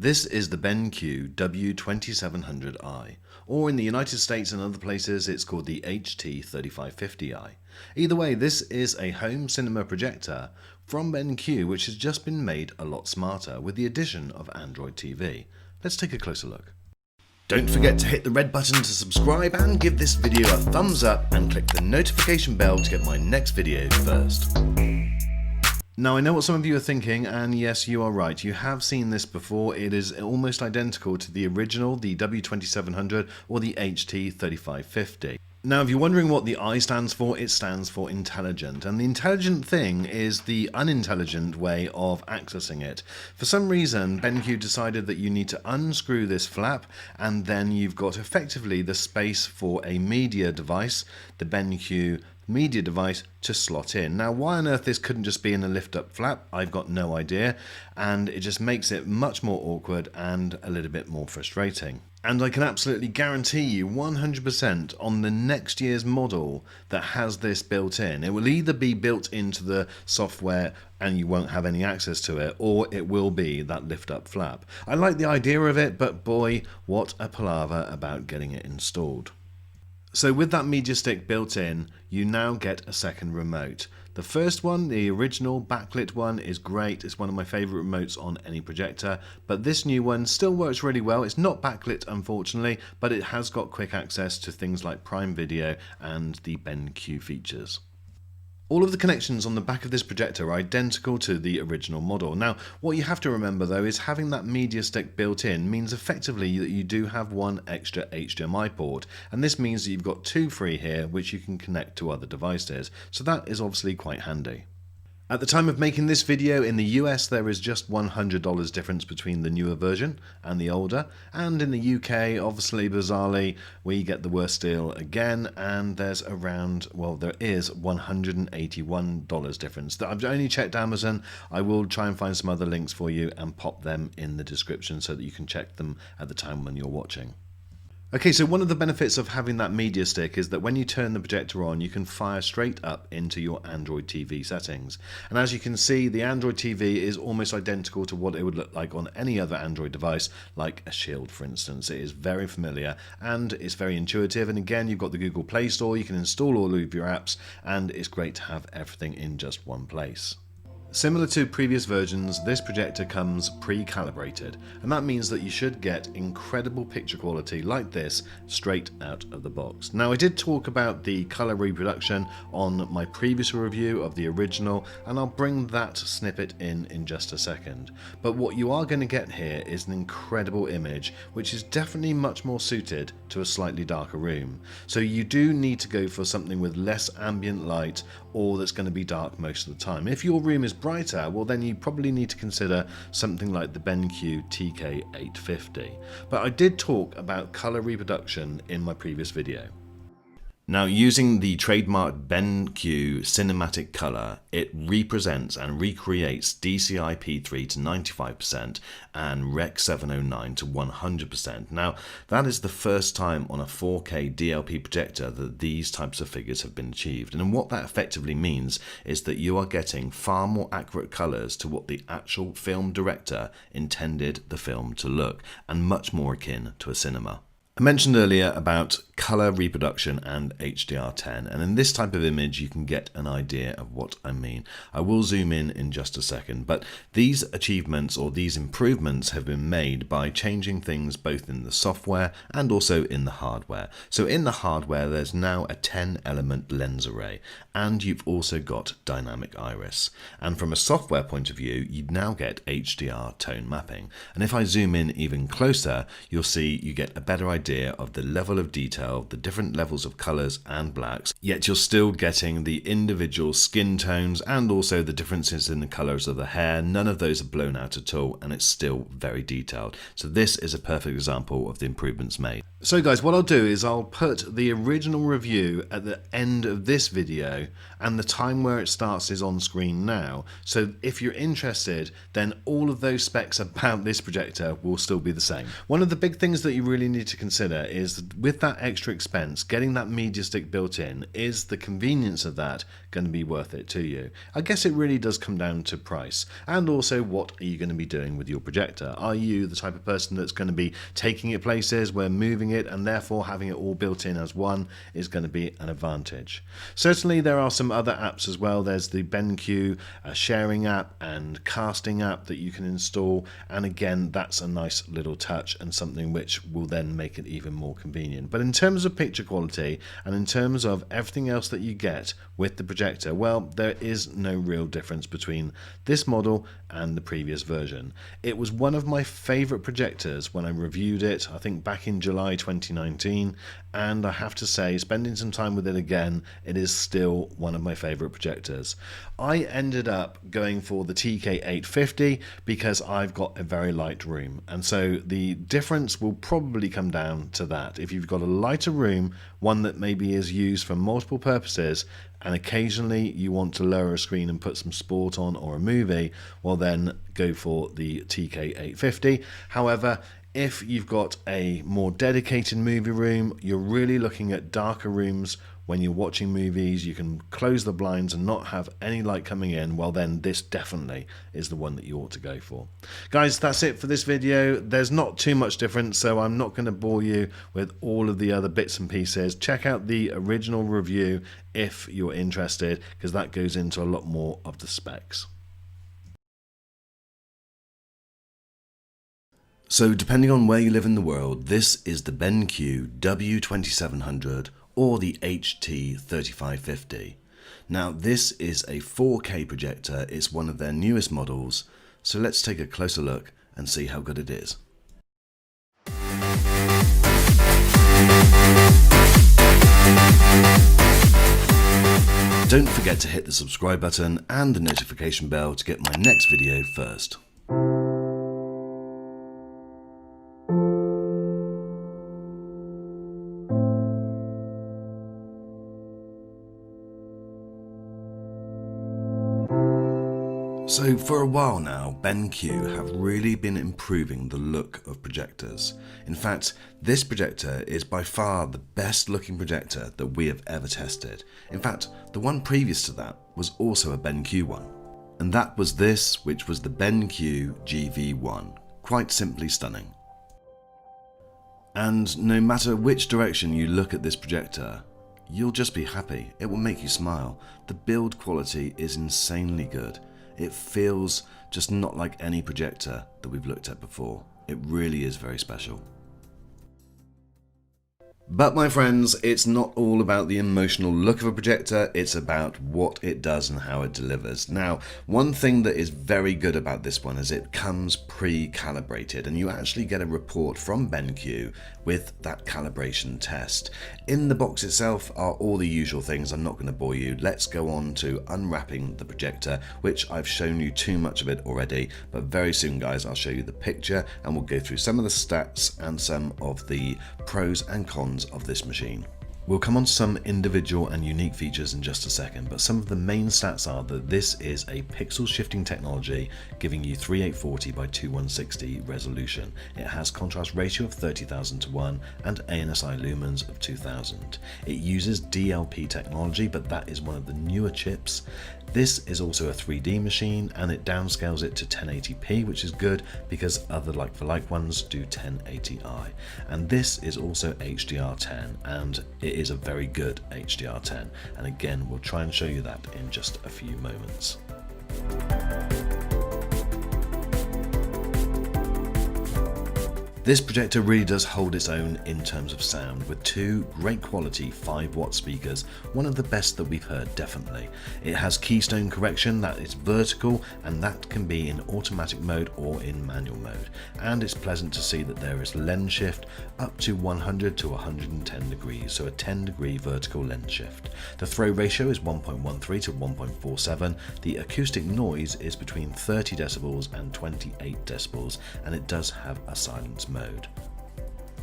This is the BenQ W2700i, or in the United States and other places it's called the HT3550i. Either way, this is a home cinema projector from BenQ which has just been made a lot smarter with the addition of Android TV. Let's take a closer look. Don't forget to hit the red button to subscribe and give this video a thumbs up and click the notification bell to get my next video first. Now I know what some of you are thinking, and yes, you are right, you have seen this before. It is almost identical to the original, the W2700 or the HT3550. Now if you're wondering what the I stands for, it stands for intelligent, and the intelligent thing is the unintelligent way of accessing it. For some reason BenQ decided that you need to unscrew this flap, and then you've got effectively the space for a media device, the BenQ media device, to slot in. Now why on earth this couldn't just be in a lift up flap, I've got no idea, and it just makes it much more awkward and a little bit more frustrating. And I can absolutely guarantee you 100% on the next year's model that has this built in, it will either be built into the software and you won't have any access to it, or it will be that lift up flap. I like the idea of it, but boy, what a palaver about getting it installed. So with that media stick built in, you now get a second remote. The first one, the original backlit one, is great. It's one of my favorite remotes on any projector, but this new one still works really well. It's not backlit, unfortunately, but it has got quick access to things like Prime Video and the BenQ features. All of the connections on the back of this projector are identical to the original model. Now, what you have to remember though is having that media stick built in means effectively that you do have one extra HDMI port, and this means that you've got two free here which you can connect to other devices, so that is obviously quite handy. At the time of making this video in the US there is just $100 difference between the newer version and the older, and in the UK obviously bizarrely we get the worst deal again, and there's around, well, there is $181 difference. That I've only checked Amazon. I will try and find some other links for you and pop them in the description so that you can check them at the time when you're watching. Okay, so one of the benefits of having that media stick is that when you turn the projector on, you can fire straight up into your Android TV settings. And as you can see, the Android TV is almost identical to what it would look like on any other Android device, like a Shield, for instance. It is very familiar and it's very intuitive. And again, you've got the Google Play Store, you can install all of your apps, and it's great to have everything in just one place. Similar to previous versions, this projector comes pre-calibrated, and that means that you should get incredible picture quality like this straight out of the box. Now I did talk about the color reproduction on my previous review of the original, and I'll bring that snippet in just a second. But what you are going to get here is an incredible image which is definitely much more suited to a slightly darker room. So you do need to go for something with less ambient light, or that's going to be dark most of the time. If your room is brighter, well then you probably need to consider something like the BenQ TK850. But I did talk about color reproduction in my previous video. Now using the trademarked BenQ cinematic color, it represents and recreates DCI-P3 to 95% and Rec 709 to 100%. Now that is the first time on a 4K DLP projector that these types of figures have been achieved, and what that effectively means is that you are getting far more accurate colors to what the actual film director intended the film to look, and much more akin to a cinema. I mentioned earlier about color reproduction and HDR10, and in this type of image you can get an idea of what I mean. I will zoom in just a second, but these achievements or these improvements have been made by changing things both in the software and also in the hardware. So in the hardware there's now a 10 element lens array, and you've also got dynamic iris. And from a software point of view, you now get HDR tone mapping. And if I zoom in even closer, you'll see you get a better idea of the level of detail, the different levels of colors and blacks, yet you're still getting the individual skin tones and also the differences in the colors of the hair. None of those are blown out at all, and it's still very detailed. So this is a perfect example of the improvements made. So guys, what I'll do is I'll put the original review at the end of this video, and the time where it starts is on screen now. So if you're interested, then all of those specs about this projector will still be the same. One of the big things that you really need to consider consider is, with that extra expense, getting that media stick built in, is the convenience of that going to be worth it to you? I guess it really does come down to price, and also what are you going to be doing with your projector. Are you the type of person that's going to be taking it places where moving it and therefore having it all built in as one is going to be an advantage? Certainly there are some other apps as well. There's the BenQ sharing app and casting app that you can install, and again that's a nice little touch and something which will then make it even more convenient. But in terms of picture quality and in terms of everything else that you get with the projector, well, there is no real difference between this model and the previous version. It was one of my favorite projectors when I reviewed it, I think back in July 2019, and I have to say, spending some time with it again, it is still one of my favorite projectors. I ended up going for the TK850 because I've got a very light room, and so the difference will probably come down to that. If you've got a lighter room, one that maybe is used for multiple purposes, and occasionally you want to lower a screen and put some sport on or a movie, well then go for the TK850. However, if you've got a more dedicated movie room, you're really looking at darker rooms when you're watching movies, you can close the blinds and not have any light coming in, well then this definitely is the one that you ought to go for. Guys, that's it for this video. There's not too much difference, so I'm not going to bore you with all of the other bits and pieces. Check out the original review if you're interested, because that goes into a lot more of the specs. So depending on where you live in the world, this is the BenQ W2700 or the HT3550. Now this is a 4K projector, it's one of their newest models, so let's take a closer look and see how good it is. Don't forget to hit the subscribe button and the notification bell to get my next video first. So for a while now, BenQ have really been improving the look of projectors. In fact, this projector is by far the best looking projector that we have ever tested. In fact, the one previous to that was also a BenQ one. And that was this, which was the BenQ GV1. Quite simply stunning. And no matter which direction you look at this projector, you'll just be happy. It will make you smile. The build quality is insanely good. It feels just not like any projector that we've looked at before. It really is very special. But my friends, it's not all about the emotional look of a projector, it's about what it does and how it delivers. Now, one thing that is very good about this one is it comes pre-calibrated, and you actually get a report from BenQ with that calibration test. In the box itself are all the usual things. I'm not going to bore you. Let's go on to unwrapping the projector, which I've shown you too much of it already, but very soon guys I'll show you the picture and we'll go through some of the stats and some of the pros and cons of this machine. We'll come on to some individual and unique features in just a second, but some of the main stats are that this is a pixel shifting technology giving you 3840 by 2160 resolution. It has contrast ratio of 30,000:1 and ANSI lumens of 2000. It uses DLP technology, but that is one of the newer chips. This is also a 3D machine and it downscales it to 1080p, which is good because other like-for-like ones do 1080i. And this is also HDR10, and it is a very good HDR10. And again, we'll try and show you that in just a few moments. This projector really does hold its own in terms of sound, with two great quality 5-watt speakers, one of the best that we've heard definitely. It has keystone correction that is vertical, and that can be in automatic mode or in manual mode. And it's pleasant to see that there is lens shift up to 100 to 110 degrees, so a 10-degree vertical lens shift. The throw ratio is 1.13 to 1.47. The acoustic noise is between 30 decibels and 28 decibels, and it does have a silence mode.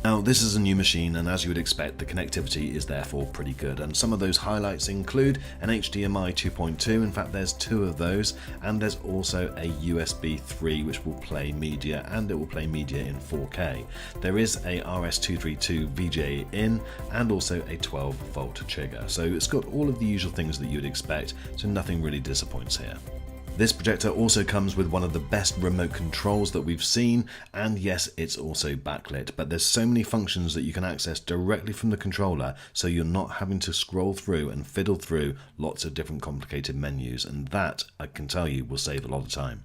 Now, this is a new machine, and as you would expect, the connectivity is therefore pretty good, and some of those highlights include an HDMI 2.2, in fact there's two of those, and there's also a USB 3 which will play media, and it will play media in 4K. There is a RS232 in, and also a 12-volt trigger, so it's got all of the usual things that you would expect, so nothing really disappoints here. This projector also comes with one of the best remote controls that we've seen, and yes, it's also backlit, but there's so many functions that you can access directly from the controller, so you're not having to scroll through and fiddle through lots of different complicated menus, and that, I can tell you, will save a lot of time.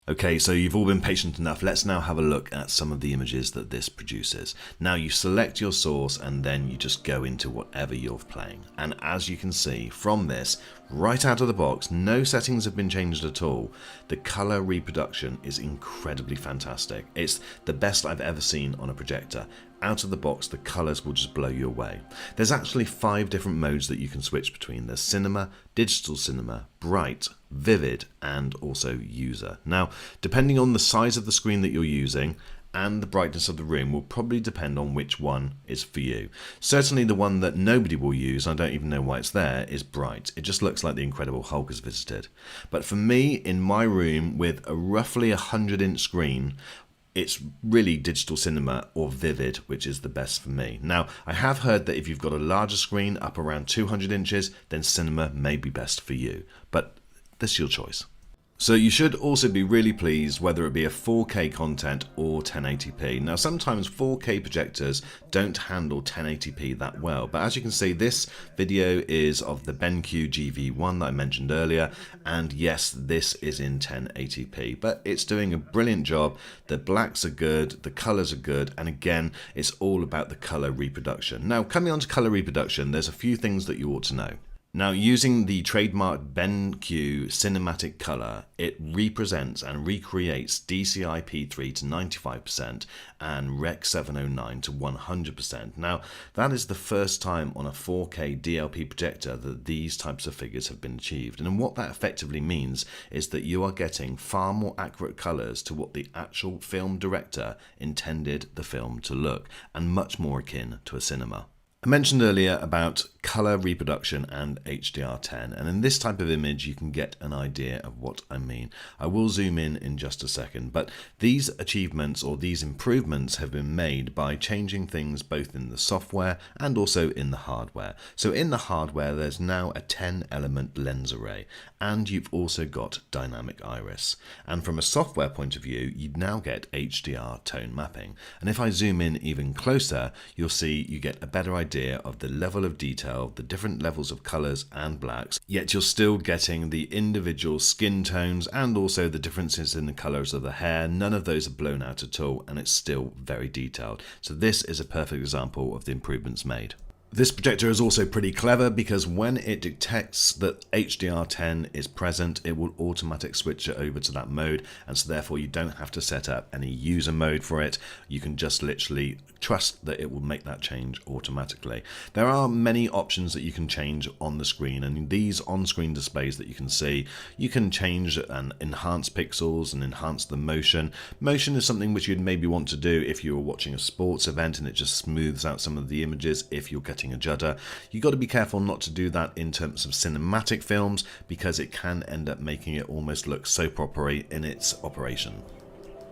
Okay, so you've all been patient enough. Let's now have a look at some of the images that this produces. Now you select your source and then you just go into whatever you're playing. And as you can see from this, right out of the box, no settings have been changed at all. The color reproduction is incredibly fantastic. It's the best I've ever seen on a projector. Out of the box, the colors will just blow you away. There's actually 5 different modes that you can switch between. There's cinema, digital cinema, bright, vivid, and also user. Now, depending on the size of the screen that you're using and the brightness of the room will probably depend on which one is for you. Certainly the one that nobody will use, I don't even know why it's there, is bright. It just looks like the Incredible Hulk has visited. But for me, in my room with a roughly 100-inch screen, it's really digital cinema or vivid, which is the best for me. Now, I have heard that if you've got a larger screen up around 200 inches, then cinema may be best for you, but that's your choice. So you should also be really pleased whether it be a 4K content or 1080p. Now sometimes 4K projectors don't handle 1080p that well, but as you can see, this video is of the BenQ GV1 that I mentioned earlier, and yes, this is in 1080p, but it's doing a brilliant job. The blacks are good, the colors are good, and again, it's all about the color reproduction. Now coming on to color reproduction, there's a few things that you ought to know. Now, using the trademark BenQ cinematic color, it represents and recreates DCI-P3 to 95% and Rec 709 to 100%. Now, that is the first time on a 4K DLP projector that these types of figures have been achieved. And what that effectively means is that you are getting far more accurate colors to what the actual film director intended the film to look, and much more akin to a cinema. I mentioned earlier about color reproduction and HDR10, and in this type of image you can get an idea of what I mean. I will zoom in just a second, but these achievements or these improvements have been made by changing things both in the software and also in the hardware. So in the hardware there's now a 10-element lens array, and you've also got dynamic iris. And from a software point of view, you now get HDR tone mapping. And if I zoom in even closer, you'll see you get a better idea of the level of detail, the different levels of colors and blacks, yet you're still getting the individual skin tones and also the differences in the colors of the hair. None of those are blown out at all, and it's still very detailed. So this is a perfect example of the improvements made. This projector is also pretty clever because when it detects that HDR10 is present, it will automatically switch it over to that mode, and so therefore you don't have to set up any user mode for it. You can just literally trust that it will make that change automatically. There are many options that you can change on the screen, and in these on-screen displays that you can see, you can change and enhance pixels and enhance the motion. Motion is something which you'd maybe want to do if you were watching a sports event and it just smooths out some of the images if you're getting a judder. You've got to be careful not to do that in terms of cinematic films because it can end up making it almost look soap opera in its operation.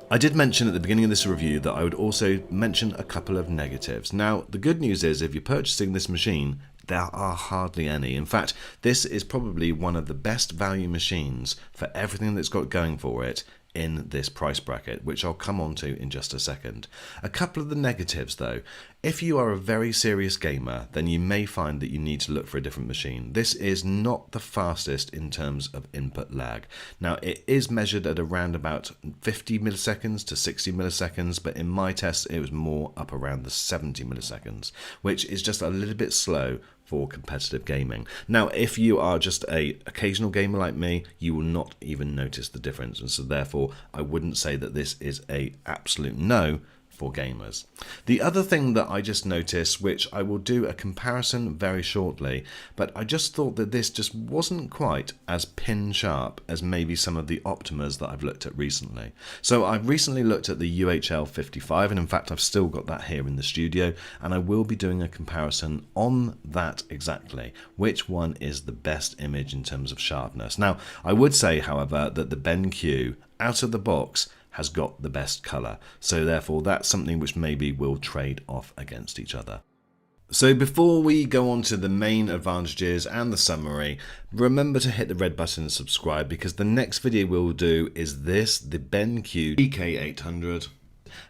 I did mention at the beginning of this review that I would also mention a couple of negatives. Now, the good news is if you're purchasing this machine, there are hardly any. In fact, this is probably one of the best value machines for everything that's got going for it in this price bracket, which I'll come on to in just a second. A couple of the negatives though. If you are a very serious gamer, then you may find that you need to look for a different machine. This is not the fastest in terms of input lag. Now, it is measured at around about 50 milliseconds to 60 milliseconds, but in my tests it was more up around the 70 milliseconds, which is just a little bit slow for competitive gaming. Now, if you are just a occasional gamer like me, you will not even notice the difference, and so therefore I wouldn't say that this is a absolute no for gamers. The other thing that I just noticed, which I will do a comparison very shortly, but I just thought that this just wasn't quite as pin sharp as maybe some of the Optimas that I've looked at recently. So I've recently looked at the UHL55, and in fact I've still got that here in the studio, and I will be doing a comparison on that exactly, which one is the best image in terms of sharpness. Now I would say, however, that the BenQ out of the box has got the best colour, so therefore that's something which maybe will trade off against each other. So before we go on to the main advantages and the summary, remember to hit the red button and subscribe, because the next video we'll do is this, the BenQ EK800.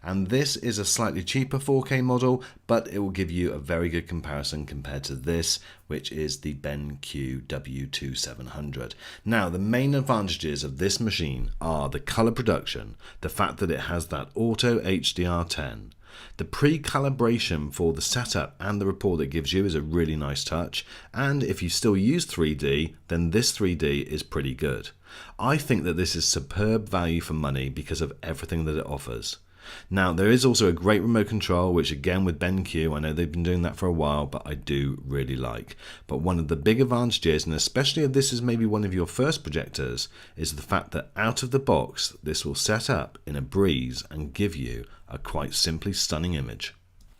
And this is a slightly cheaper 4K model, but it will give you a very good comparison compared to this, which is the BenQ W2700. Now, the main advantages of this machine are the color production, the fact that it has that auto HDR10, the pre-calibration for the setup and the report it gives you is a really nice touch, and if you still use 3D, then this 3D is pretty good. I think that this is superb value for money because of everything that it offers. Now, there is also a great remote control, which again with BenQ, I know they've been doing that for a while, but I do really like. But one of the big advantages, and especially if this is maybe one of your first projectors, is the fact that out of the box, this will set up in a breeze and give you a quite simply stunning image.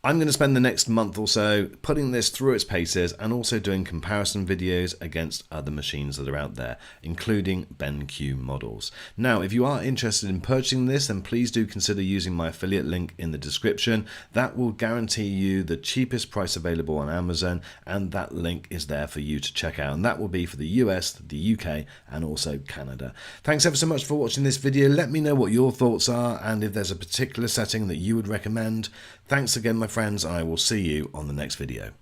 I'm going to spend the next month or so putting this through its paces and also doing comparison videos against other machines that are out there, including BenQ models. Now, if you are interested in purchasing this, then please do consider using my affiliate link in the description. That will guarantee you the cheapest price available on Amazon, and that link is there for you to check out. And that will be for the US, the UK, and also Canada. Thanks ever so much for watching this video. Let me know what your thoughts are and if there's a particular setting that you would recommend. Thanks again, my friends. I will see you on the next video.